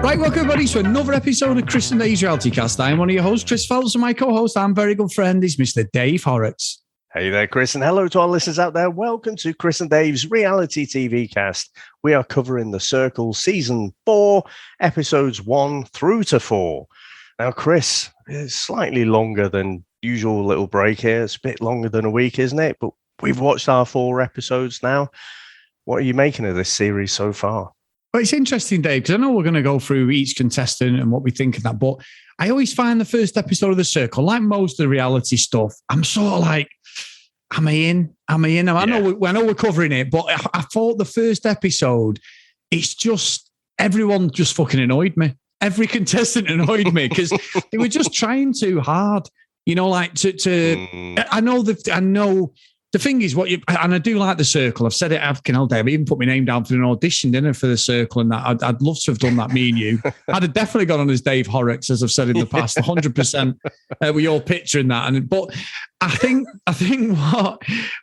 Right, welcome everybody to another episode of Chris and Dave's Reality Cast. I'm one of your hosts, Chris Phelps, and my co-host and very good friend is Mr. Dave Horrocks. Hey there, Chris, and hello to our listeners out there. Welcome to Chris and Dave's Reality TV Cast. We are covering The Circle Season 4, Episodes 1 through to 4. Now, Chris, it's slightly longer than usual little break here. It's a bit longer than a week, isn't it? But we've watched our 4 episodes now. What are you making of this series so far? Well, it's interesting, Dave, because I know we're going to go through each contestant and what we think of that, but I always find the first episode of The Circle, like most of the reality stuff, I'm sort of like, am I in? I know we're covering it, but I thought the first episode, it's just, everyone just fucking annoyed me. Every contestant annoyed me because they were just trying too hard, you know, like I know the thing is and I do like The Circle. I've said it all day. I even put my name down for an audition, didn't I, for The Circle, and that I'd love to have done that. Me and you, I'd have definitely gone on as Dave Horrocks, as I've said in the past, 100% with your picture in that. But I think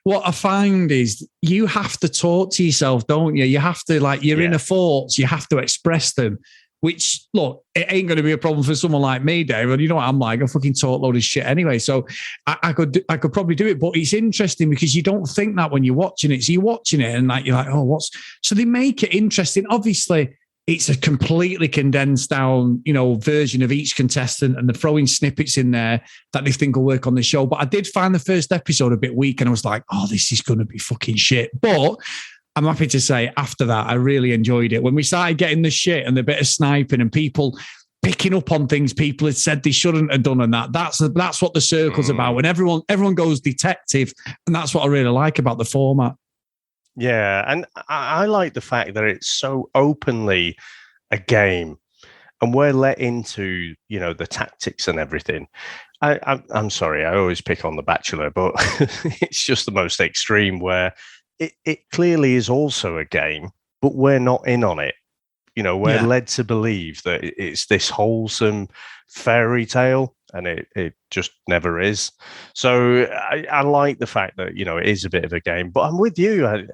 what I find is you have to talk to yourself, don't you? You have to, like, your inner thoughts. You have to express them. Which, look, it ain't going to be a problem for someone like me, Dave. And you know what I'm like? I fucking talk a load of shit anyway. So I could probably do it. But it's interesting because you don't think that when you're watching it. So you're watching it and like you're like, oh, what's... So they make it interesting. Obviously, it's a completely condensed down, version of each contestant, and they're throwing snippets in there that they think will work on the show. But I did find the first episode a bit weak, and I was like, oh, this is going to be fucking shit. But I'm happy to say after that, I really enjoyed it. When we started getting the shit and the bit of sniping and people picking up on things people had said they shouldn't have done, and that's what The Circle's about. When everyone goes detective, and that's what I really like about the format. Yeah, and I like the fact that it's so openly a game, and we're let into, the tactics and everything. I'm sorry, I always pick on The Bachelor, but it's just the most extreme where it clearly is also a game, but we're not in on it. We're led to believe that it's this wholesome fairy tale, and it just never is. So I like the fact that, it is a bit of a game, but I'm with you. I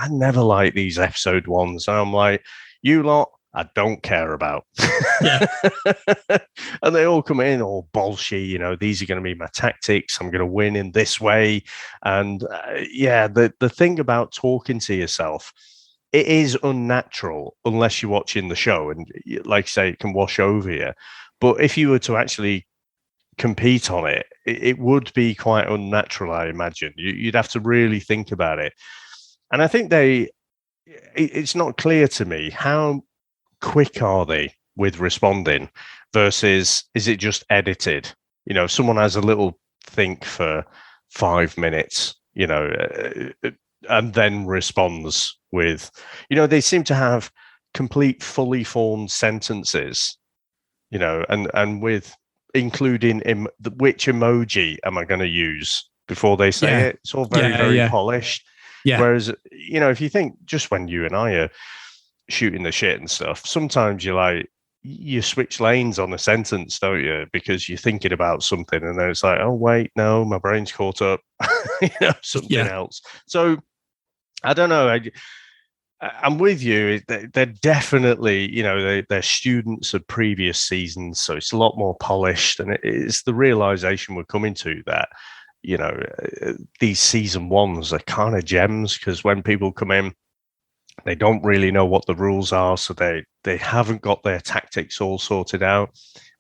never like these episode ones. And I'm like, you lot, I don't care about. Yeah. And they all come in all bolshy, these are going to be my tactics. I'm going to win in this way. And the thing about talking to yourself, it is unnatural unless you're watching the show. And like I say, it can wash over you. But if you were to actually compete on it, it would be quite unnatural, I imagine. You'd have to really think about it. And I think it's not clear to me how quick are they with responding versus is it just edited? If someone has a little think for 5 minutes, and then responds with, they seem to have complete fully formed sentences, and with including which emoji am I going to use before they say it. It's all very polished. Yeah. Whereas, if you think just when you and I are shooting the shit and stuff, sometimes you switch lanes on a sentence, don't you? Because you're thinking about something and then it's like, oh wait, no, my brain's caught up. Something else. So I don't know. I'm with you. They're definitely, they're students of previous seasons, so it's a lot more polished. And it's the realization we're coming to that, these season ones are kind of gems, because when people come in, they don't really know what the rules are, so they haven't got their tactics all sorted out.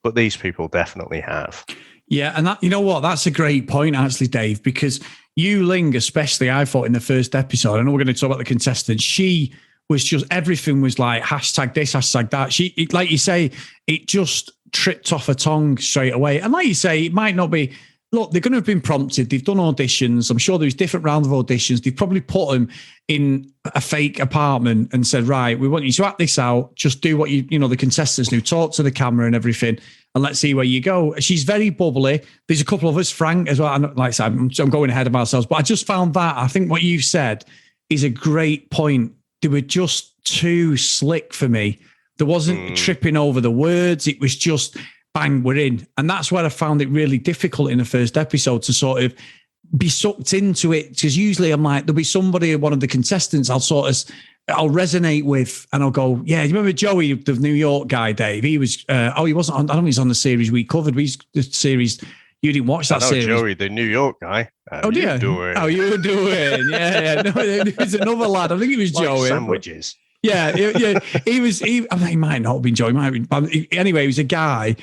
But these people definitely have. Yeah, and that, you know what? That's a great point, actually, Dave, because Yu Ling, especially, I thought in the first episode, I know we're going to talk about the contestants, she was just, everything was like hashtag this, hashtag that. Like you say, it just tripped off her tongue straight away. And like you say, it might not be, look, they're going to have been prompted. They've done auditions. I'm sure there's different rounds of auditions. They've probably put them in a fake apartment and said, right, we want you to act this out. Just do what the contestants do, talk to the camera and everything, and let's see where you go. She's very bubbly. There's a couple of us, Frank as well. Like I said, I'm going ahead of ourselves, but I just found that, I think what you said is a great point. They were just too slick for me. There wasn't tripping over the words. It was just, bang, we're in. And that's where I found it really difficult in the first episode to sort of be sucked into it, because usually I'm like, there'll be somebody, one of the contestants I'll resonate with, and I'll go, yeah, you remember Joey, the New York guy, Dave? He was, he wasn't on, I don't think he's on the series we covered. The series, you didn't watch that series. Joey, the New York guy. How you doing? How you doing? Yeah. No, there's another lad. I think it was like Joey. Sandwiches. Yeah. He was, I think he might not have been Joey. Anyway, he was a guy.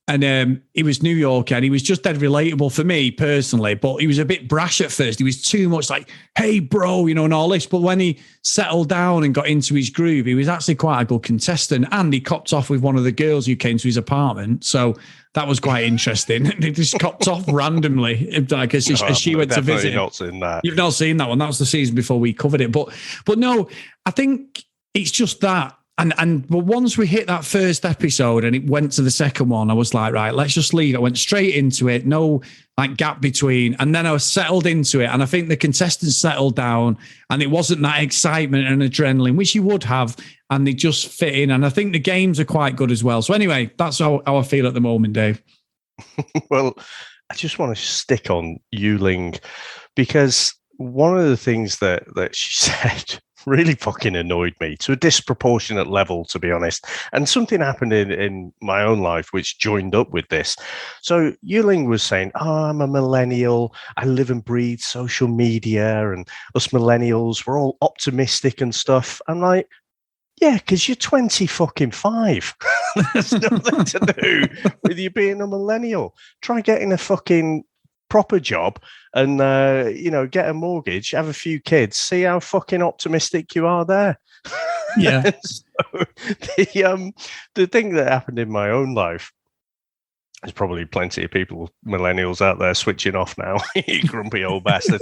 And he was New York, and he was just dead relatable for me personally, but he was a bit brash at first. He was too much like, hey, bro, and all this. But when he settled down and got into his groove, he was actually quite a good contestant. And he copped off with one of the girls who came to his apartment. So that was quite interesting. They just copped off randomly, like as she went to visit. Not seen that. You've not seen that one. That was the season before we covered it. But no, I think it's just that. But once we hit that first episode and it went to the second one, I was like, right, let's just leave. I went straight into it, no like gap between. And then I was settled into it. And I think the contestants settled down, and it wasn't that excitement and adrenaline, which you would have, and they just fit in. And I think the games are quite good as well. So anyway, that's how I feel at the moment, Dave. Well, I just want to stick on Yuling, because one of the things that she said really fucking annoyed me to a disproportionate level, to be honest. And something happened in my own life which joined up with this. So Yuling was saying, I'm a millennial. I live and breathe social media, and us millennials, we're all optimistic and stuff. I'm like, yeah, because you're 25. There's nothing to do with you being a millennial. Try getting a fucking proper job and get a mortgage, have a few kids, see how fucking optimistic you are there. Yeah. So the thing that happened in my own life, there's probably plenty of people, millennials out there, switching off now. You grumpy old bastard.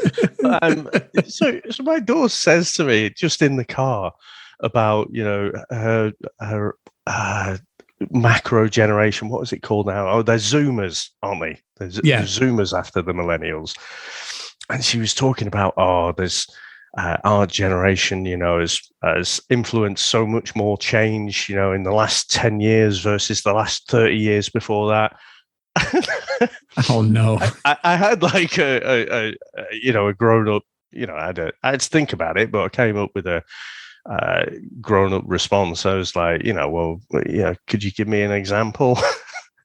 So my daughter says to me just in the car about her macro generation. What is it called now? Oh, they're Zoomers, aren't they? They're Zoomers after the millennials. And she was talking about, there's our generation, has influenced so much more change, in the last 10 years versus the last 30 years before that. Oh no! I had like a grown up, I had to think about it, but I came up with a grown-up response. I was like, could you give me an example?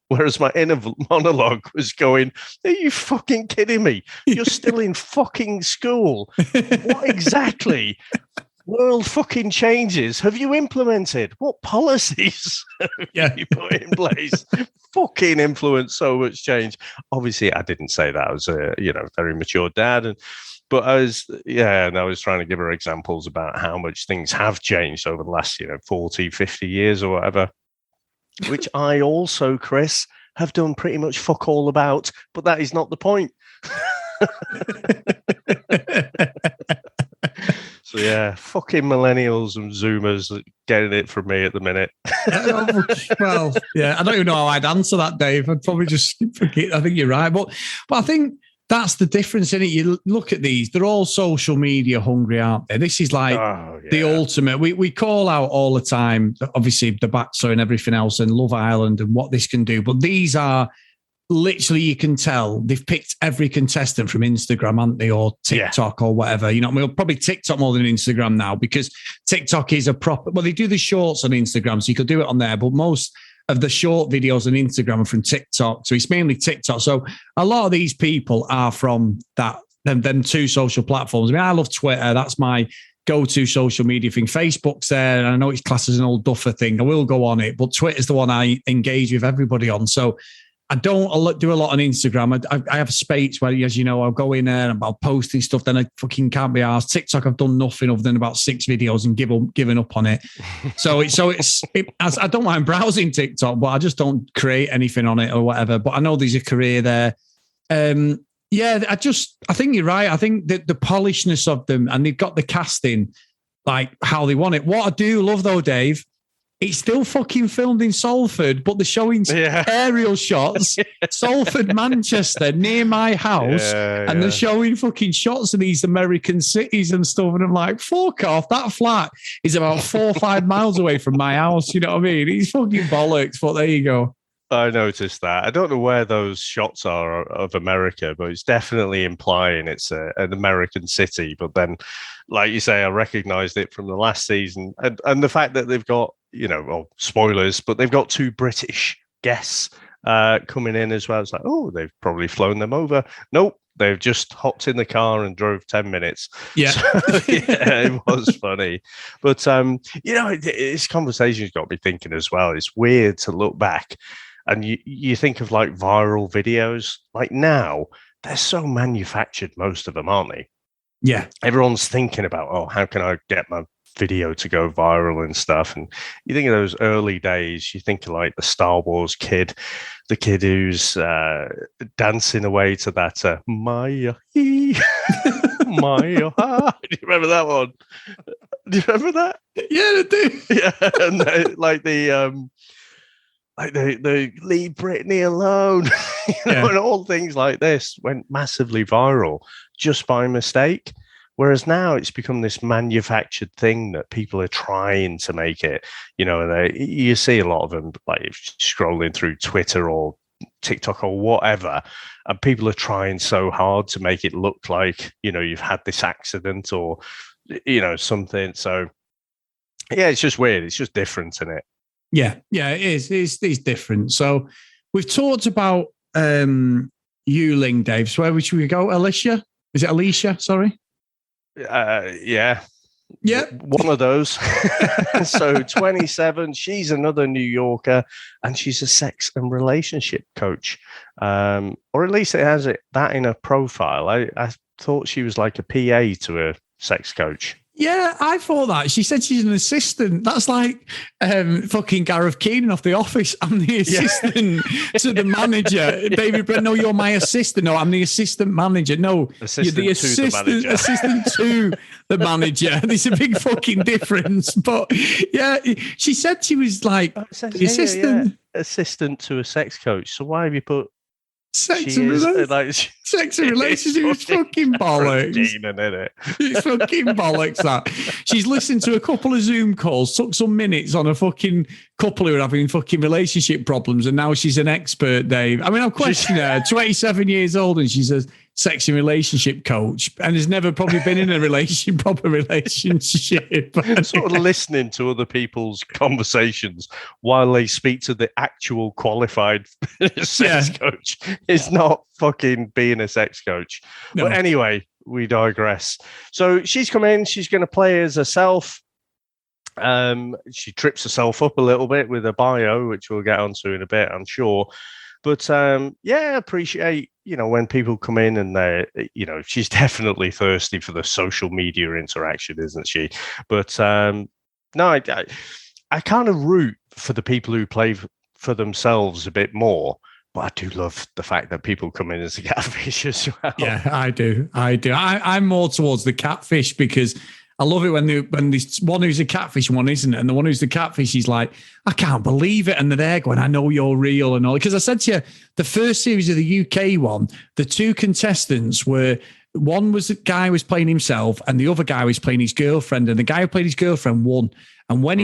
Whereas my inner monologue was going, are you fucking kidding me? You're still in fucking school. What exactly world fucking changes have you implemented? What policies have you put in place? Fucking influence so much change. Obviously, I didn't say that. I was a very mature dad, but I was trying to give her examples about how much things have changed over the last 40, 50 years or whatever, which I also, Chris, have done pretty much fuck all about, but that is not the point. So yeah, fucking millennials and Zoomers getting it from me at the minute. Well, yeah, I don't even know how I'd answer that, Dave. I'd probably just forget. I think you're right, but I think that's the difference in it. You look at these; they're all social media hungry, aren't they? This is like the ultimate. We call out all the time, obviously the Bachelor and everything else, and Love Island and what this can do, but these are. Literally, you can tell they've picked every contestant from Instagram, haven't they, or TikTok or whatever. We'll probably TikTok more than Instagram now, because TikTok is a proper. Well, they do the shorts on Instagram, so you could do it on there. But most of the short videos on Instagram are from TikTok, so it's mainly TikTok. So a lot of these people are from them two social platforms. I mean, I love Twitter. That's my go-to social media thing. Facebook's there, and I know it's classed as an old duffer thing. I will go on it, but Twitter's the one I engage with everybody on. So. I don't do a lot on Instagram. I have spates where, as you know, I'll go in there and I'll posting stuff. Then I fucking can't be asked. TikTok, I've done nothing other than about 6 videos and given up on it. So I don't mind browsing TikTok, but I just don't create anything on it or whatever. But I know there's a career there. I think you're right. I think that the polishness of them, and they've got the casting like how they want it. What I do love though, Dave. It's still fucking filmed in Salford, but they're showing aerial shots, Salford, Manchester, near my house, and they're showing fucking shots of these American cities and stuff. And I'm like, fuck off. That flat is about 4 or 5 miles away from my house. You know what I mean? It's fucking bollocks, but there you go. I noticed that. I don't know where those shots are of America, but it's definitely implying it's an American city. But then, like you say, I recognized it from the last season. And the fact that they've got, well, spoilers, but they've got two British guests coming in as well. It's like, oh, they've probably flown them over. Nope. They've just hopped in the car and drove 10 minutes. Yeah. So, yeah, it was funny. But, this conversation's got me thinking as well. It's weird to look back and you think of like viral videos. Like now, they're so manufactured, most of them, aren't they? Yeah. Everyone's thinking about, oh, how can I get my video to go viral and stuff? And you think of those early days, you think of like the Star Wars kid, the kid who's dancing away to that Maya, Maya. Do you remember that one? Do you remember that? Yeah, I do. Yeah, and like the leave Britney alone, and all things like this went massively viral just by mistake. Whereas now it's become this manufactured thing that people are trying to make it. You see a lot of them like scrolling through Twitter or TikTok or whatever, and people are trying so hard to make it look like, you've had this accident or, something. So, yeah, it's just weird. It's just different, isn't it? Yeah, it is. It's different. So we've talked about Yuling, Dave. So where should we go? Alicia? Is it Alicia? Sorry. Yeah. One of those. So 27, she's another New Yorker, and she's a sex and relationship coach. Or at least it has that in her profile. I thought she was like a PA to a sex coach. Yeah, I thought that. She said she's an assistant. That's like fucking Gareth Keenan off The Office. I'm the assistant to the manager. David Brent, no, you're my assistant. No, I'm the assistant manager. No, you're the assistant to the manager. There's a big fucking difference. But yeah, she said she was like the assistant. Assistant to a sex coach. So why have you put sex and relationship is fucking bollocks. It's fucking bollocks that. She's listened to a couple of Zoom calls, took some minutes on a fucking couple who are having fucking relationship problems, and now she's an expert, Dave. I mean, I'm questioning her, 27 years old, and she's a sex and relationship coach and has never probably been in a proper relationship. Sort of listening to other people's conversations while they speak to the actual qualified sex coach is not fucking being a sex coach. No. But anyway, we digress. So she's come in, she's going to play as herself. She trips herself up a little bit with a bio, which we'll get onto in a bit, I'm sure. But appreciate, when people come in and they're, she's definitely thirsty for the social media interaction, isn't she? But no, I kind of root for the people who play for themselves a bit more. But I do love the fact that people come in as a catfish as well. Yeah, I do. I'm more towards the catfish because I love it when there's one who's a catfish and one isn't. And the one who's the catfish, he's like, I can't believe it. And they're there going, I know you're real and all. Because I said to you, the first series of the UK one, the two contestants were, one was the guy who was playing himself and the other guy was playing his girlfriend. And the guy who played his girlfriend won. And when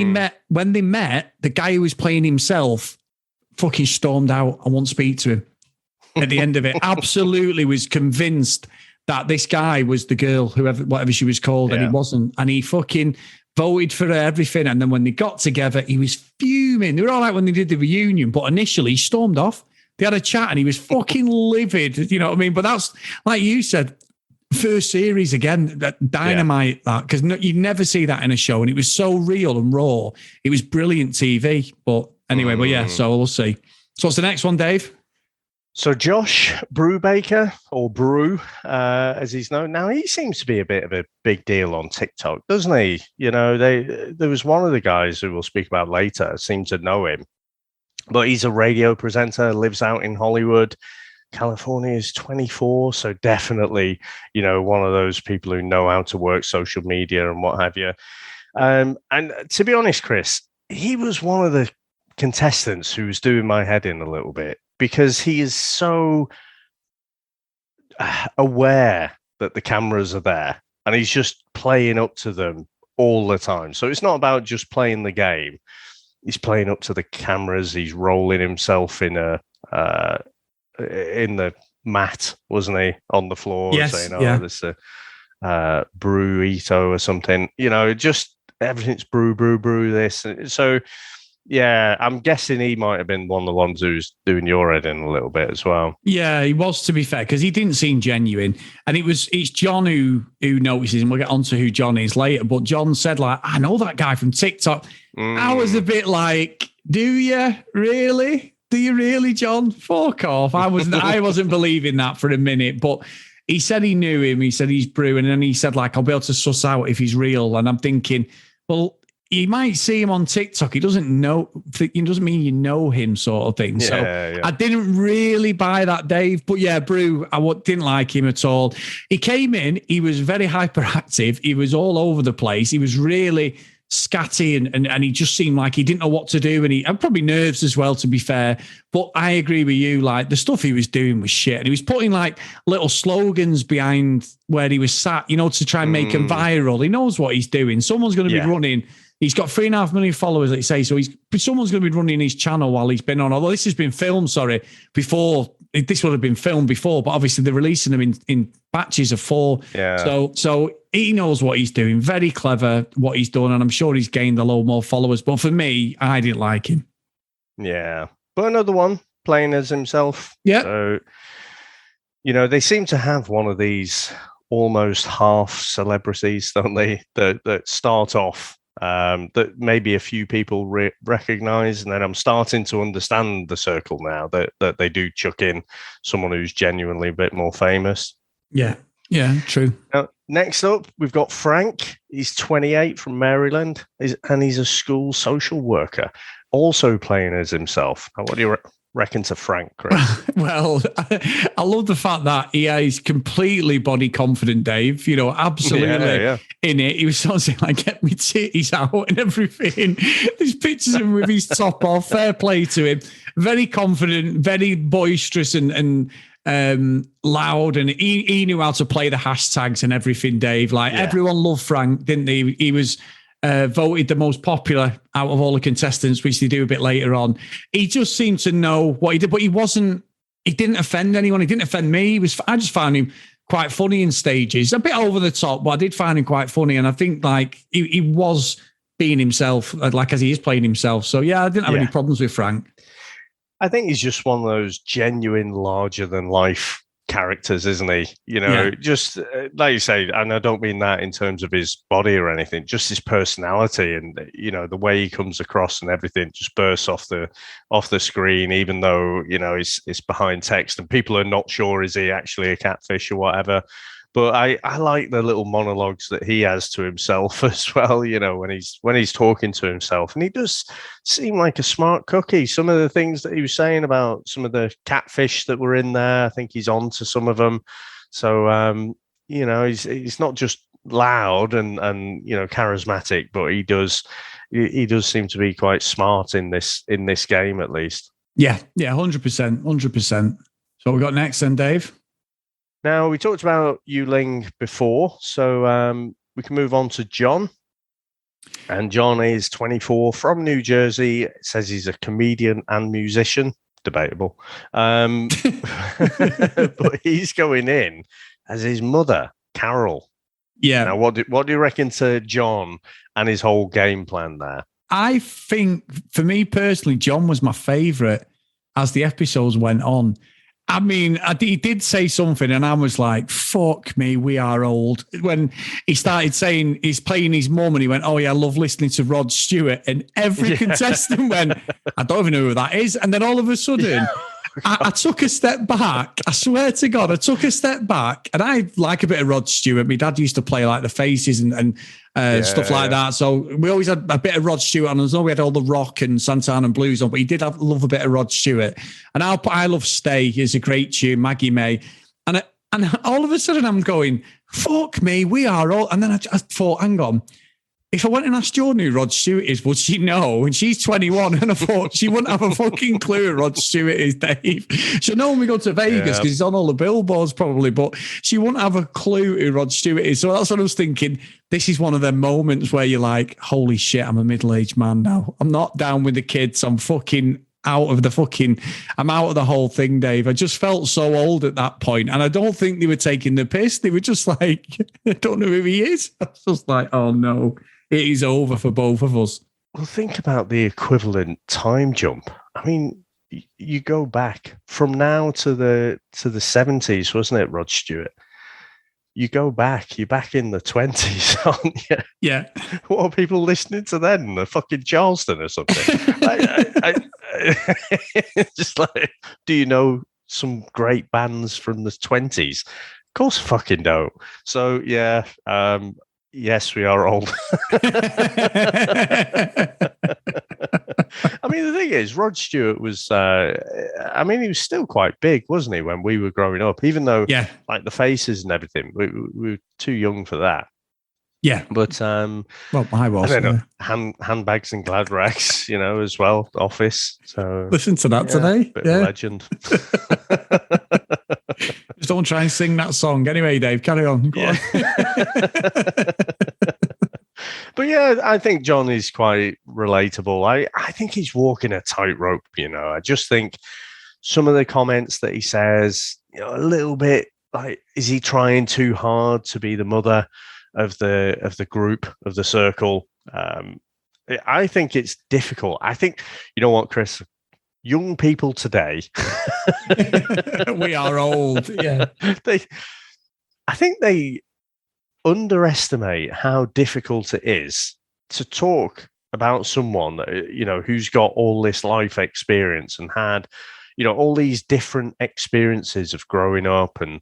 they met, the guy who was playing himself fucking stormed out. I won't speak to him at the end of it. Absolutely was convinced that this guy was the girl, whatever she was called, and he wasn't. And he fucking voted for everything. And then when they got together, he was fuming. They were all right when they did the reunion, but initially he stormed off. They had a chat and he was fucking livid. You know what I mean? But that's, like you said, first series again, that dynamite, that, because you never see that in a show. And it was so real and raw. It was brilliant TV. But anyway, so we'll see. So what's the next one, Dave? So Josh Brubaker, or Brew, as he's known now, he seems to be a bit of a big deal on TikTok, doesn't he? There was one of the guys who we'll speak about later seemed to know him, but he's a radio presenter, lives out in Hollywood. California, is 24, so definitely, one of those people who know how to work social media and what have you. And to be honest, Chris, he was one of the contestants who was doing my head in a little bit, because he is so aware that the cameras are there and he's just playing up to them all the time. So it's not about just playing the game. he's playing up to the cameras. He's rolling himself in the mat, wasn't he, on the floor, Yes, saying, "Oh, yeah. this burrito or something." Just everything's brew this. So, yeah, I'm guessing he might have been one of the ones who's doing your head in a little bit as well. Yeah, he was, to be fair, because he didn't seem genuine. And it's John who notices, and we'll get onto who John is later. But John said, like, I know that guy from TikTok. I was a bit like, do you really? Do you really, John? Fuck off. I wasn't believing that for a minute, but he said he knew him. He said he's Brew, and then he said, like, I'll be able to suss out if he's real. And I'm thinking, well, you might see him on TikTok. He doesn't mean you know him, sort of thing. Yeah. I didn't really buy that, Dave. But yeah, Brew, I didn't like him at all. He came in, he was very hyperactive. He was all over the place. He was really scatty and he just seemed like he didn't know what to do, and probably nerves as well, to be fair. But I agree with you, like the stuff he was doing was shit, and he was putting like little slogans behind where he was sat, to try and make him viral. He knows what he's doing. Someone's going to be running. He's got 3.5 million followers, let's say, so someone's going to be running his channel while he's been on, although this has been filmed, before. This would have been filmed before, but obviously they're releasing them in batches of 4. Yeah. So he knows what he's doing. Very clever what he's done, and I'm sure he's gained a lot more followers. But for me, I didn't like him. Yeah. But another one playing as himself. Yeah. So, they seem to have one of these almost half celebrities, don't they, that start off that maybe a few people recognize, and then I'm starting to understand the circle now that they do chuck in someone who's genuinely a bit more famous. Yeah, true. Now, next up, we've got Frank. He's 28 from Maryland, and he's a school social worker, also playing as himself. Now, what do you reckon to Frank, Chris? Well, I love the fact that he is completely body confident, Dave. Absolutely in it. He was sort of saying, like, get me titties out and everything. There's pictures of him with his top off. Fair play to him. Very confident, very boisterous and loud. And he knew how to play the hashtags and everything, Dave. Everyone loved Frank, didn't they? He was voted the most popular out of all the contestants, which they do a bit later on. He just seemed to know what he did, but he didn't offend anyone. He didn't offend me. I just found him quite funny in stages, a bit over the top, but I did find him quite funny. And I think he was being himself, like as he is playing himself. So yeah, I didn't have any problems with Frank. I think he's just one of those genuine larger than life characters, isn't he? Just like you say, and I don't mean that in terms of his body or anything, just his personality and the way he comes across and everything just bursts off the screen, even though it's behind text and people are not sure is he actually a catfish or whatever. But I like the little monologues that he has to himself as well, when he's talking to himself. And he does seem like a smart cookie. Some of the things that he was saying about some of the catfish that were in there, I think he's on to some of them. So, he's not just loud and charismatic, but he does seem to be quite smart in this game, at least. Yeah, 100%. So we got next then, Dave? Now, we talked about Yuling before, so we can move on to John. And John is 24 from New Jersey. It says he's a comedian and musician. Debatable. But he's going in as his mother, Carol. Yeah. Now, what do you reckon to John and his whole game plan there? I think, for me personally, John was my favourite as the episodes went on. I mean, he did say something, and I was like, fuck me, we are old. When he started saying he's playing his mum, and he went, oh, yeah, I love listening to Rod Stewart. And every contestant went, I don't even know who that is. And then all of a sudden, I took a step back. I swear to God, I took a step back, and I like a bit of Rod Stewart. My dad used to play like the faces and stuff like that. So we always had a bit of Rod Stewart on. As though we had all the rock and Santana and blues on, but he did love a bit of Rod Stewart. And I Love Stay is a great tune, Maggie May. And all of a sudden I'm going, fuck me, we are all. And then I thought, hang on. if I went and asked Jordan who Rod Stewart is, would she know? And she's 21, and I thought she wouldn't have a fucking clue who Rod Stewart is, Dave. She'll know when we go to Vegas because he's on all the billboards probably, but she wouldn't have a clue who Rod Stewart is. So that's what I was thinking. This is one of them moments where you're like, holy shit, I'm a middle-aged man now. I'm not down with the kids. I'm out of the whole thing, Dave. I just felt so old at that point, and I don't think they were taking the piss. They were just like, I don't know who he is. I was just like, oh no, it is over for both of us. Well, think about the equivalent time jump. I mean, you go back from now to the 70s, wasn't it, Rod Stewart? You go back, you're back in the 20s, aren't you? Yeah. What are people listening to then? The fucking Charleston or something? Just like, do you know some great bands from the 20s? Of course I fucking don't. So, yeah, yes, we are old. I mean, the thing is, Rod Stewart was, he was still quite big, wasn't he, when we were growing up, even though, like, the faces and everything, we were too young for that. Yeah. But, well, I was. I don't know, handbags and glad rags, as well, Office. So listen to that today. Bit of a legend. Just don't try and sing that song. Anyway, Dave, carry on. Go on. But yeah, I think John is quite relatable. I think he's walking a tightrope, I just think some of the comments that he says, a little bit like, is he trying too hard to be the mother of the group, of the circle? I think it's difficult. I think, you know what, Chris? Young people today, we are old. Yeah, I think they underestimate how difficult it is to talk about someone, who's got all this life experience and had, all these different experiences of growing up and,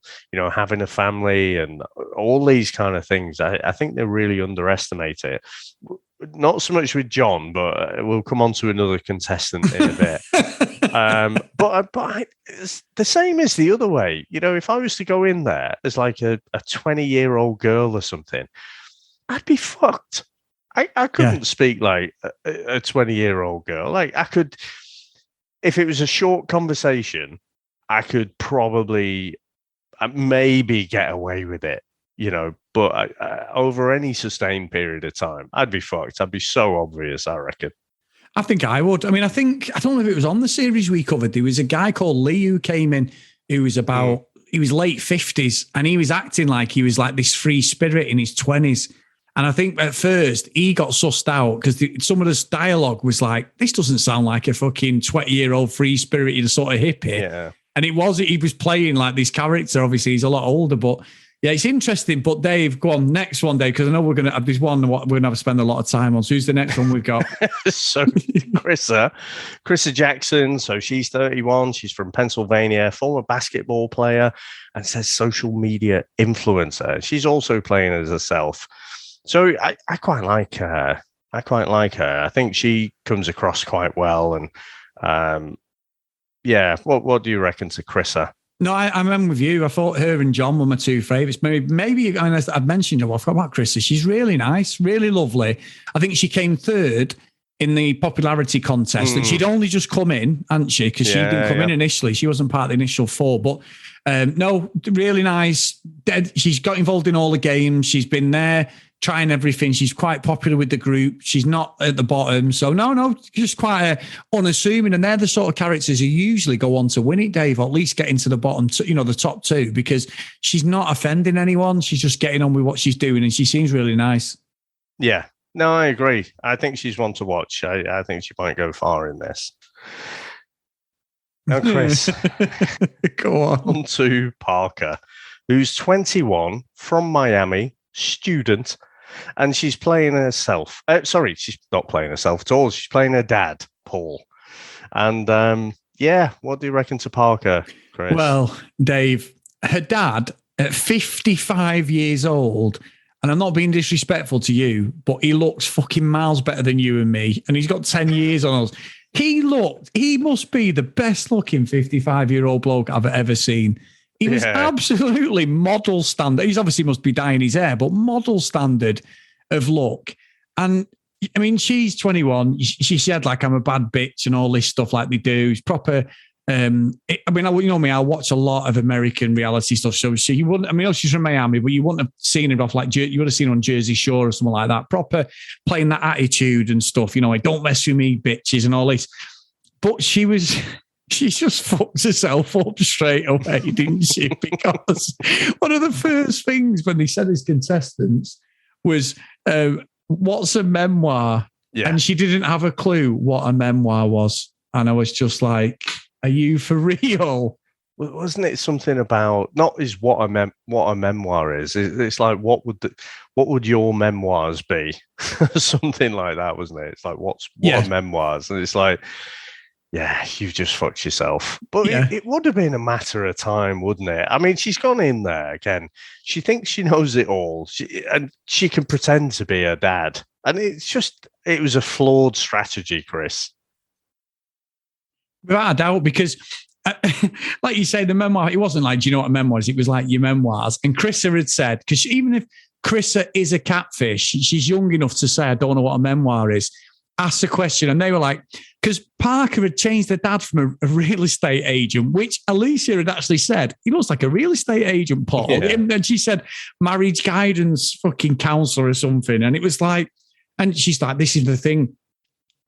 having a family and all these kind of things. I think they really underestimate it. Not so much with John, but we'll come on to another contestant in a bit. But it's the same as the other way. If I was to go in there as like a 20-year-old girl or something, I'd be fucked. I couldn't speak like a 20-year-old girl. Like, I could, if it was a short conversation, I could probably maybe get away with it, but over any sustained period of time, I'd be fucked. I'd be so obvious, I reckon. I think I would. I mean, I don't know if it was on the series we covered. There was a guy called Lee who came in who was he was late 50s, and he was acting like he was like this free spirit in his 20s. And I think at first he got sussed out because some of this dialogue was like, this doesn't sound like a fucking 20-year-old free spirited sort of hippie. Yeah. And he was playing like this character. Obviously, he's a lot older, but yeah, it's interesting. But Dave, go on, next one, Dave, because I know we're going to have this one we're going to have to spend a lot of time on. So who's the next one we've got? So Chrissa Jackson. So she's 31. She's from Pennsylvania, former basketball player, and says social media influencer. She's also playing as herself. So I quite like her. I think she comes across quite well. And what do you reckon to Chrissa? No, I'm with you. I thought her and John were my two favourites. Maybe I've mentioned her. I forgot about Chrissa. She's really nice, really lovely. I think she came third in the popularity contest, and she'd only just come in, hadn't she? Because she didn't come in initially. She wasn't part of the initial four. But no, really nice. She's got involved in all the games. She's been there, trying everything. She's quite popular with the group. She's not at the bottom. So no, just quite unassuming. And they're the sort of characters who usually go on to win it, Dave, or at least get into the bottom, the top two, because she's not offending anyone. She's just getting on with what she's doing, and she seems really nice. Yeah, no, I agree. I think she's one to watch. I think she might go far in this. Now, Chris, go on to Parker, who's 21, from Miami, student. And she's playing herself. She's not playing herself at all. She's playing her dad, Paul. And what do you reckon to Parker, Chris? Well, Dave, her dad at 55 years old, and I'm not being disrespectful to you, but he looks fucking miles better than you and me. And he's got 10 years on us. He must be the best looking 55-year-old bloke I've ever seen. He was absolutely model standard. He's obviously must be dyeing his hair, but model standard of look. And I mean, she's 21. She said like, I'm a bad bitch and all this stuff like they do. It's proper. I mean, you know me, I watch a lot of American reality stuff. So she wouldn't, I mean, she's from Miami, but you wouldn't have seen it off like, you would have seen her on Jersey Shore or something like that. Proper playing that attitude and stuff, you know, like, don't mess with me, bitches, and all this. But she just fucked herself up straight away, didn't she? Because one of the first things when they said as contestants was, what's a memoir? Yeah. And she didn't have a clue what a memoir was. And I was just like, are you for real? Wasn't it something about not is what a memoir is? It's like what would your memoirs be? Something like that, wasn't it? It's like what are memoirs? And it's like, yeah, you've just fucked yourself. But it would have been a matter of time, wouldn't it? I mean, she's gone in there again. She thinks she knows it all, and she can pretend to be her dad. And it was a flawed strategy, Chris. Without a doubt, because like you say, the memoir, it wasn't like, do you know what a memoir is? It was like your memoirs. And Chrissa had said, because even if Chrissa is a catfish, she's young enough to say, I don't know what a memoir is. Asked a question, and they were like, because Parker had changed the dad from a real estate agent, which Alicia had actually said, he looks like a real estate agent, Paul. Yeah. And she said, marriage guidance fucking counselor or something. And it was like, and she's like, this is the thing.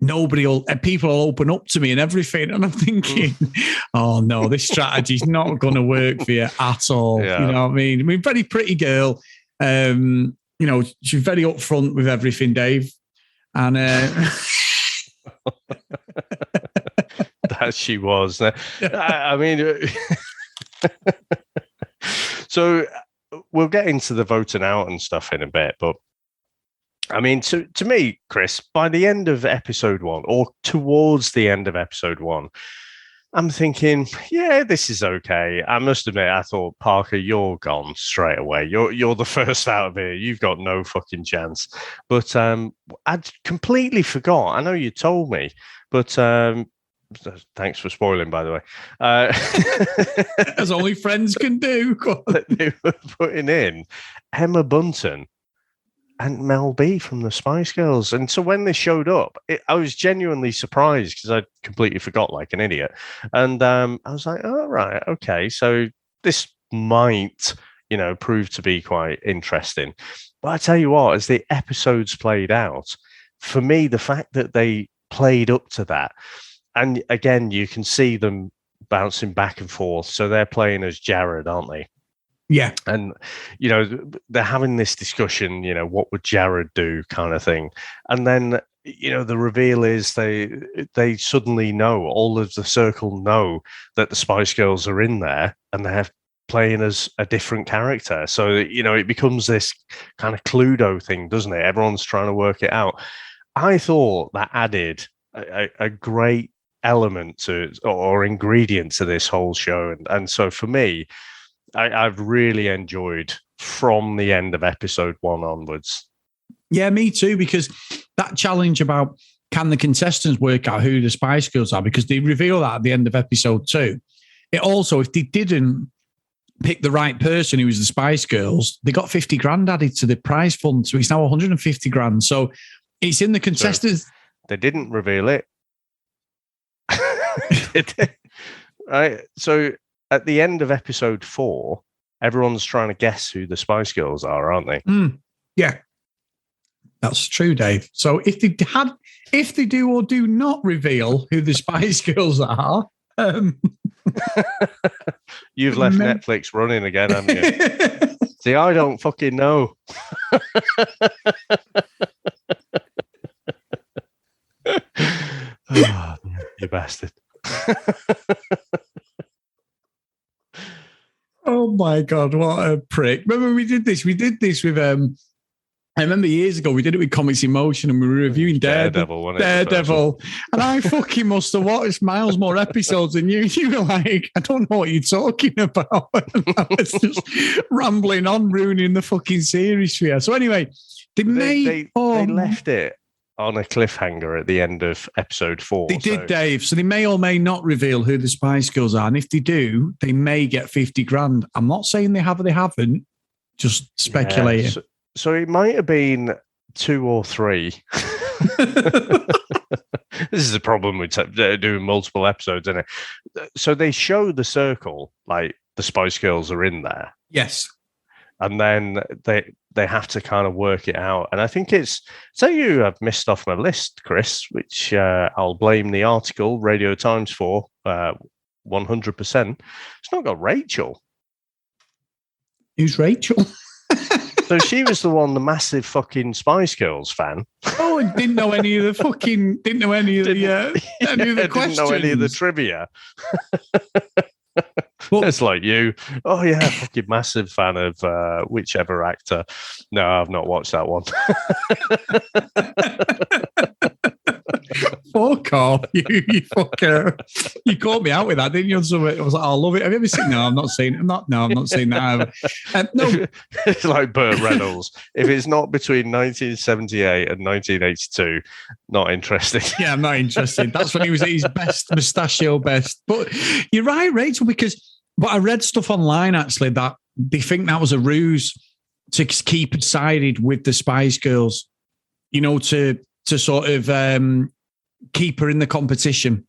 People will open up to me and everything. And I'm thinking, oh no, this strategy's not going to work for you at all. Yeah. You know what I mean? I mean, very pretty girl. You know, she's very upfront with everything, Dave. And that she was. I mean, so we'll get into the voting out and stuff in a bit, but I mean, to me, Chris, by the end of episode 1 or towards the end of episode 1, I'm thinking, yeah, this is okay. I must admit, I thought, Parker, you're gone straight away. You're the first out of here. You've got no fucking chance. But I'd completely forgot. I know you told me, but thanks for spoiling, by the way. As only friends can do. They were putting in Emma Bunton and Mel B from the Spice Girls. And so when they showed up, I was genuinely surprised because I completely forgot like an idiot. And I was like, oh, right, okay. So this might, you know, prove to be quite interesting. But I tell you what, as the episodes played out, for me, the fact that they played up to that, and again, you can see them bouncing back and forth. So they're playing as Jared, aren't they? Yeah. And, you know, they're having this discussion, you know, what would Jared do kind of thing. And then, you know, the reveal is they suddenly know, all of the circle know that the Spice Girls are in there and they're playing as a different character. So, you know, it becomes this kind of Cluedo thing, doesn't it? Everyone's trying to work it out. I thought that added a great element to or ingredient to this whole show. And so for me, I've really enjoyed from the end of episode 1 onwards. Yeah, me too, because that challenge about can the contestants work out who the Spice Girls are, because they reveal that at the end of episode 2. It also, if they didn't pick the right person who was the Spice Girls, they got 50 grand added to the prize fund. So it's now 150 grand. So it's in the contestants. So they didn't reveal it. Right. So at the end of episode 4, everyone's trying to guess who the Spice Girls are, aren't they? Yeah, that's true, Dave. So if they do or do not reveal who the Spice Girls are, you've left Netflix running again, haven't you? See, I don't fucking know. Oh, you bastard. Oh my God, what a prick. Remember we did this with, I remember years ago, we did it with Comics in Motion and we were reviewing Daredevil. And I fucking must have watched miles more episodes than you. You were like, I don't know what you're talking about. And I was just rambling on, ruining the fucking series for you. So anyway, they left it on a cliffhanger at the end of episode 4. They did, Dave. So they may or may not reveal who the Spice Girls are. And if they do, they may get 50 grand. I'm not saying they have or they haven't, just speculating. Yeah, so it might have been 2 or 3. This is a problem with doing multiple episodes, isn't it? So they show the circle, like the Spice Girls are in there. Yes. And then they have to kind of work it out. And I think it's, so you have missed off my list, Chris, which I'll blame the article, Radio Times for, 100%. It's not got Rachel. Who's Rachel? So she was the massive fucking Spice Girls fan. Oh, and didn't know any of the questions. Didn't know any of the trivia. Well, it's like you. Oh yeah, fucking massive fan of whichever actor. No, I've not watched that one. Fuck off, you fucker! You caught me out with that, didn't you? So I was like, I love it. Have you ever seen? No, I'm not seeing it. I'm not seeing that. No, it's like Burt Reynolds. If it's not between 1978 and 1982, not interested. Yeah, I'm not interested. That's when he was at his best, mustachio best. But you're right, Rachel, but I read stuff online actually that they think that was a ruse to keep sided with the Spice Girls, to sort of keep her in the competition,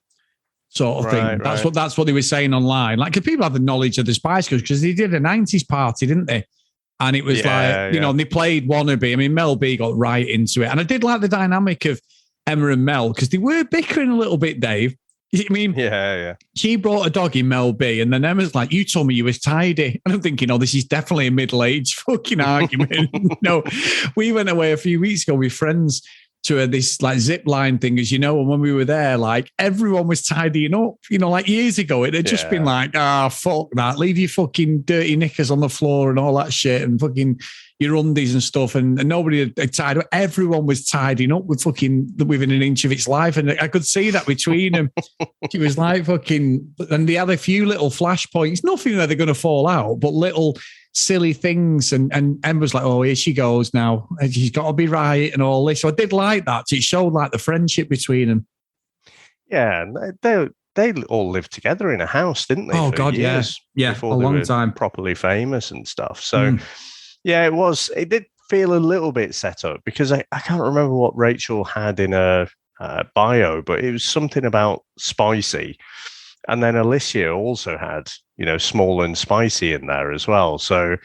sort of thing. That's what they were saying online. Like, 'cause people have the knowledge of the Spice Girls because they did a 90s party, didn't they? And it was and they played Wannabe. I mean, Mel B got right into it. And I did like the dynamic of Emma and Mel because they were bickering a little bit, Dave. I mean, she brought a dog in Mel B, and then Emma's like, "You told me you was tidy," and I'm thinking, "Oh, this is definitely a middle-aged fucking argument." No, we went away a few weeks ago with friends to this like zip line thing, as you know, and when we were there, like everyone was tidying up. Like years ago, it had just been like, fuck that, leave your fucking dirty knickers on the floor and all that shit, and fucking your undies and stuff, and nobody had tied up. Everyone was tidying up with fucking within an inch of its life, and I could see that between them. She was like fucking, and they had a few little flashpoints, nothing that they're going to fall out, but little silly things, and Emma's like, "Oh, here she goes now, and she's got to be right," and all this. So I did like that. It showed like the friendship between them. Yeah, they all lived together in a house, didn't they? Oh God, years, yeah, before a long time, properly famous and stuff. So. Yeah, it did feel a little bit set up because I can't remember what Rachel had in her bio, but it was something about spicy. And then Alicia also had, small and spicy in there as well. So,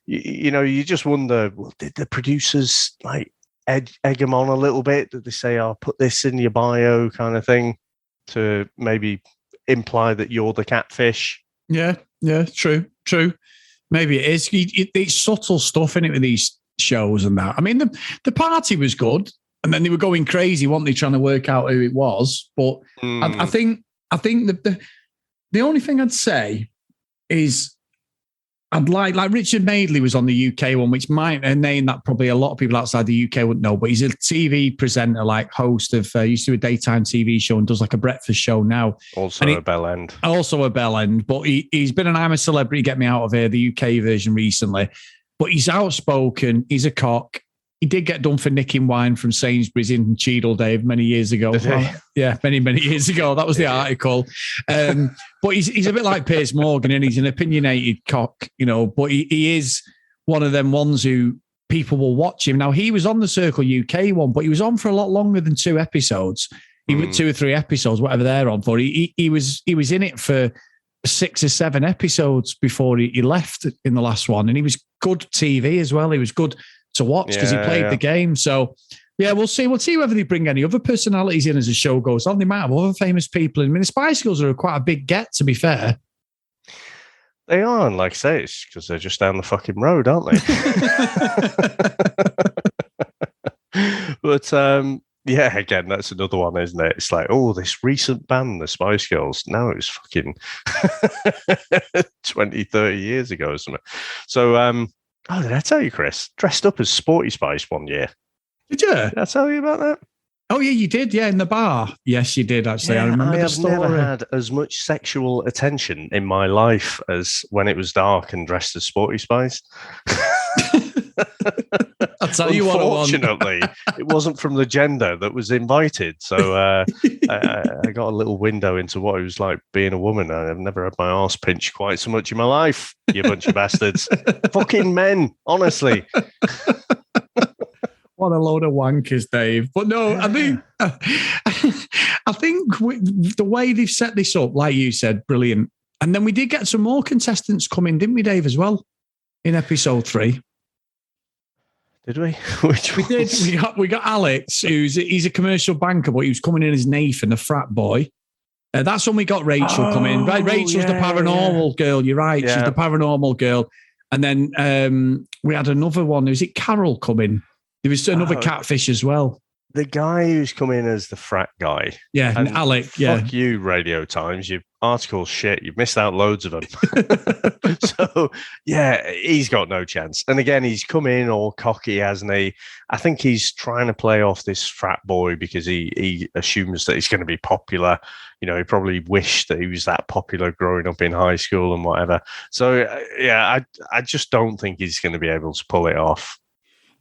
you just wonder, well, did the producers like egg them on a little bit? Did they say, "I'll put this in your bio," kind of thing, to maybe imply that you're the catfish? Yeah, true. Maybe it is. It's subtle stuff in it with these shows and that. I mean, the party was good, and then they were going crazy, weren't they, trying to work out who it was? But I think the only thing I'd say is I'd like Richard Madeley was on the UK one, which might a name that probably a lot of people outside the UK wouldn't know, but he's a TV presenter, like host of used to do a daytime TV show and does like a breakfast show now. Also a bell end. But he's been an I'm a Celebrity, Get Me Out of Here, the UK version recently. But he's outspoken. He's a cock. He did get done for nicking wine from Sainsbury's in Cheadle, Dave, many years ago. Many years ago. That was the article. But he's a bit like Piers Morgan, and he's an opinionated cock, but he is one of them ones who people will watch him. Now, he was on the Circle UK one, but he was on for a lot longer than 2 episodes. He was 2 or 3 episodes, whatever they're on for. He was in it for 6 or 7 episodes before he left in the last one. And he was good TV as well. He was good to watch because he played the game. So, yeah, we'll see. We'll see whether they bring any other personalities in as the show goes on. They might have other famous people. I mean, the Spice Girls are quite a big get, to be fair. They are, and like I say, it's because they're just down the fucking road, aren't they? But again, that's another one, isn't it? It's like, oh, this recent band, the Spice Girls. Now it was fucking 20, 30 years ago or something. So, did I tell you, Chris? Dressed up as Sporty Spice one year. Did you? Did I tell you about that? Oh, yeah, you did. Yeah, in the bar. Yes, you did, actually. Yeah, I remember I the have story. never had as much sexual attention in my life as when it was dark and dressed as Sporty Spice. I'll tell you what. Unfortunately, it wasn't from the gender that was invited. So I got a little window into what it was like being a woman. I've never had my arse pinched quite so much in my life, you bunch of bastards. Fucking men, honestly. What a load of wankers, Dave. But no, I think the way they've set this up, like you said, brilliant. And then we did get some more contestants coming, didn't we, Dave, as well, in episode 3? Did we? We did. We got Alex, he's a commercial banker, but he was coming in as Nathan, a frat boy. That's when we got Rachel come in. Right, Rachel's the paranormal girl. You're right. Yeah. She's the paranormal girl. And then we had another one. Was it Carol coming? There was another catfish as well. The guy who's come in as the frat guy. Yeah, and Alec. Fuck you, Radio Times. Your article's shit. You've missed out loads of them. So, yeah, he's got no chance. And again, he's come in all cocky, hasn't he? I think he's trying to play off this frat boy because he assumes that he's going to be popular. You know, he probably wished that he was that popular growing up in high school and whatever. So, yeah, I just don't think he's going to be able to pull it off.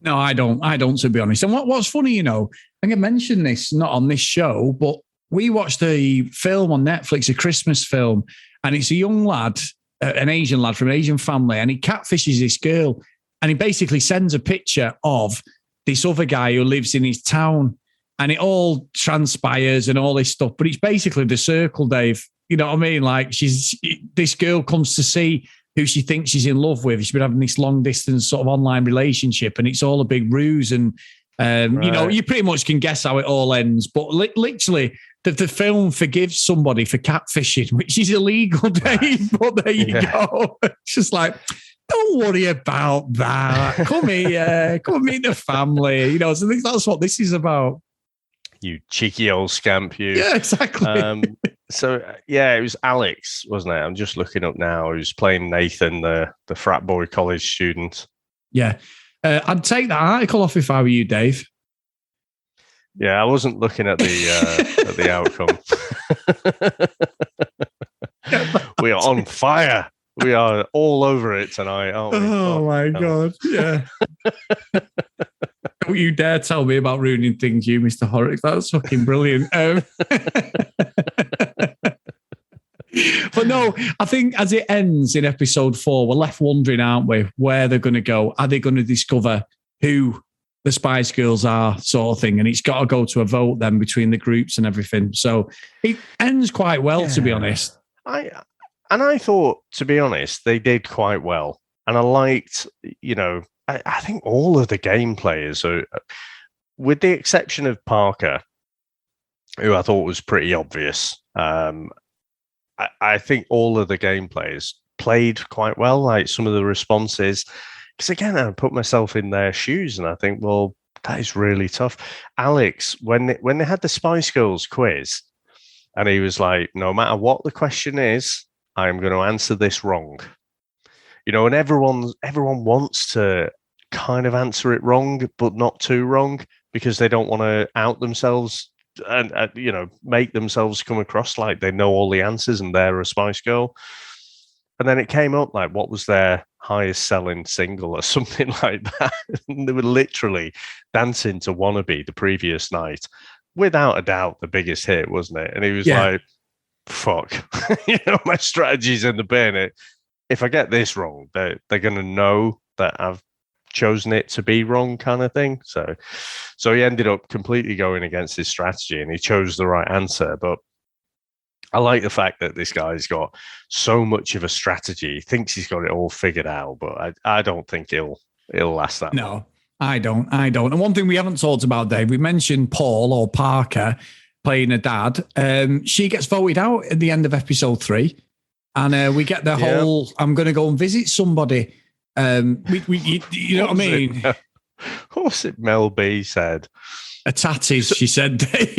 No, I don't, to be honest. And what's funny, you know, I think I mentioned this, not on this show, but we watched a film on Netflix, a Christmas film, and it's a young lad, an Asian lad from an Asian family, and he catfishes this girl, and he basically sends a picture of this other guy who lives in his town, and it all transpires and all this stuff, but it's basically the circle, Dave. You know what I mean? Like this girl comes to see who she thinks she's in love with. She's been having this long distance sort of online relationship, and it's all a big ruse. And, right. You know, you pretty much can guess how it all ends. But literally, the film forgives somebody for catfishing, which is illegal, Dave. But there you go. It's just like, don't worry about that. Come here. Come meet the family. You know, so that's what this is about. You cheeky old scamp, you. Yeah, exactly. So, it was Alex, wasn't it? I'm just looking up now. Who's playing Nathan, the frat boy college student. Yeah. I'd take that article off if I were you, Dave. Yeah, I wasn't looking at the outcome. We are on fire. We are all over it tonight, aren't we? Oh, my God. Yeah. Don't you dare tell me about ruining things, you, Mr. Horrocks. That's fucking brilliant. But no, I think as it ends in episode 4, we're left wondering, aren't we, where they're going to go? Are they going to discover who the Spice Girls are, sort of thing? And it's got to go to a vote then between the groups and everything. So it ends quite well, to be honest. I thought, to be honest, they did quite well. And I liked, you know, I think all of the game players, with the exception of Parker, who I thought was pretty obvious, I think all of the game players played quite well, like some of the responses. Because again, I put myself in their shoes and I think, well, that is really tough. Alex, when they had the Spice Girls quiz, and he was like, no matter what the question is, I'm going to answer this wrong. You know, and everyone wants to kind of answer it wrong, but not too wrong, because they don't want to out themselves and you know, make themselves come across like they know all the answers and they're a Spice Girl. And then it came up like, what was their highest selling single or something like that? And they were literally dancing to Wannabe the previous night. Without a doubt, the biggest hit, wasn't it? And he was like, fuck, you know, my strategy's in the bin. If I get this wrong, they're going to know that I've chosen it to be wrong, kind of thing. So he ended up completely going against his strategy and he chose the right answer. But I like the fact that this guy's got so much of a strategy. He thinks he's got it all figured out, but I don't think it'll last that long. No, I don't. And one thing we haven't talked about, Dave, we mentioned Paul or Parker playing a dad. She gets voted out at the end of episode 3. And we get the whole, I'm going to go and visit somebody. You know what I mean? What was it Mel B said? A tatties, she said, Dave.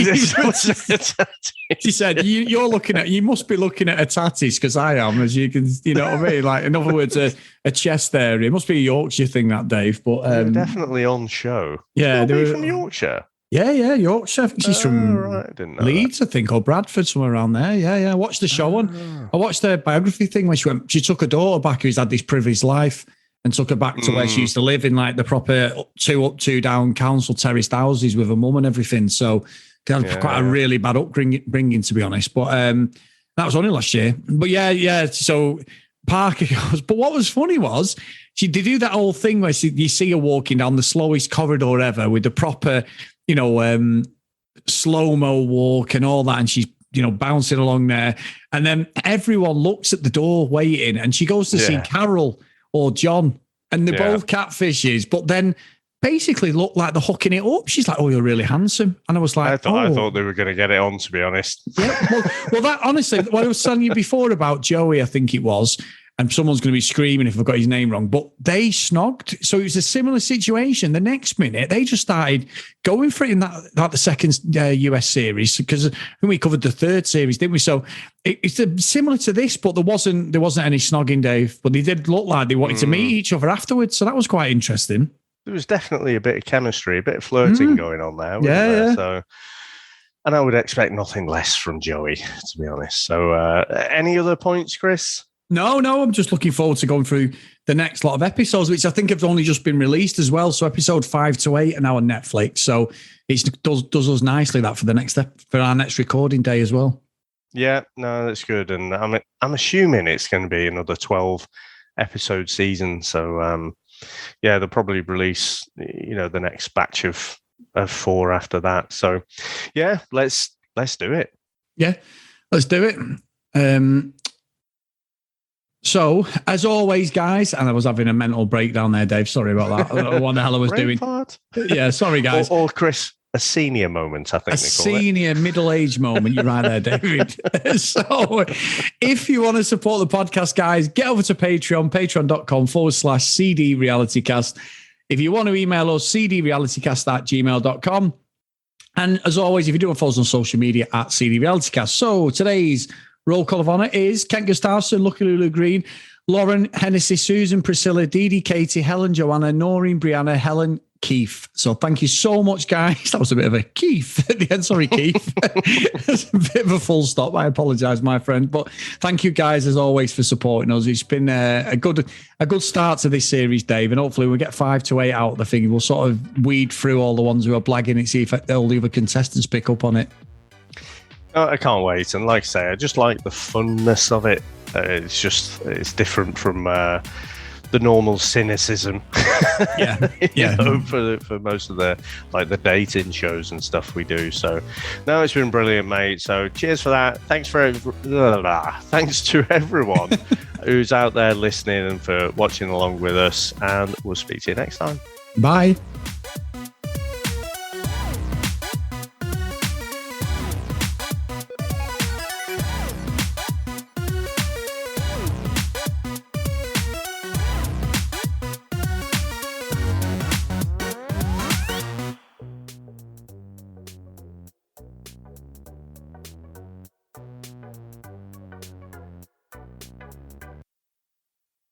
She said, you must be looking at a tatties because I am, as you can, you know what I mean? Like, in other words, a chest area. It must be a Yorkshire thing, that, Dave. But they're definitely on show. Yeah. They're from Yorkshire. Yeah, Yorkshire. I think she's from I didn't know Leeds, that. I think, or Bradford, somewhere around there. Yeah. I watched the show and I watched the biography thing where she took her daughter back who's had this privileged life and took her back to where she used to live in like the proper 2 up, 2 down council terraced houses with her mum and everything. So quite a really bad upbringing, to be honest. But that was only last year. But yeah. So Parker goes, but what was funny was they do that whole thing where you see her walking down the slowest corridor ever with the proper, slow-mo walk and all that. And she's, bouncing along there. And then everyone looks at the door waiting, and she goes to see Carol or John, and they're both catfishes, but then basically look like they're hooking it up. She's like, "Oh, you're really handsome," and I was like, I thought they were going to get it on, to be honest. Yeah, well, that honestly, what I was telling you before about Joey, I think it was, and someone's going to be screaming if I've got his name wrong, but they snogged. So it was a similar situation. The next minute, they just started going for it in that the second US series, because we covered the third series, didn't we? So it's similar to this, but there wasn't any snogging, Dave. But they did look like they wanted to meet each other afterwards. So that was quite interesting. There was definitely a bit of chemistry, a bit of flirting going on there. Yeah. So, and I would expect nothing less from Joey, to be honest. So, any other points, Chris? No, I'm just looking forward to going through the next lot of episodes, which I think have only just been released as well. So episode 5 to 8 are now on Netflix. So it does us nicely that for our next recording day as well. Yeah, no, that's good. And I'm assuming it's going to be another 12 episode season. So they'll probably release the next batch of 4 after that. So yeah, let's do it. Yeah, let's do it. So, as always, guys, and I was having a mental breakdown there, Dave. Sorry about that. I don't know what the hell I was doing. Yeah, sorry, guys. Or Chris, a senior moment, I think a senior middle-aged moment. You're right there, David. So, if you want to support the podcast, guys, get over to Patreon, patreon.com/CD realitycast. If you want to email us, cdrealitycast@gmail.com. And as always, if you do want to follow us on social media, @CD realitycast. So, today's roll call of honour is Kent Gustafson, Lucky Lulu Green, Lauren, Hennessy, Susan, Priscilla, Dee Dee, Katie, Helen, Joanna, Noreen, Brianna, Helen, Keith. So thank you so much, guys. That was a bit of a Keith at the end. Sorry, Keith. That's a bit of a full stop. I apologise, my friend. But thank you, guys, as always, for supporting us. It's been a good start to this series, Dave, and hopefully we'll get 5 to 8 out of the thing. We'll sort of weed through all the ones who are blagging it, see if all the other contestants pick up on it. I can't wait, and like I say, I just like the funness of it. It's different from the normal cynicism. For most of the dating shows and stuff we do. So, no, it's been brilliant, mate. So, cheers for that. Thanks to everyone who's out there listening and for watching along with us. And we'll speak to you next time. Bye.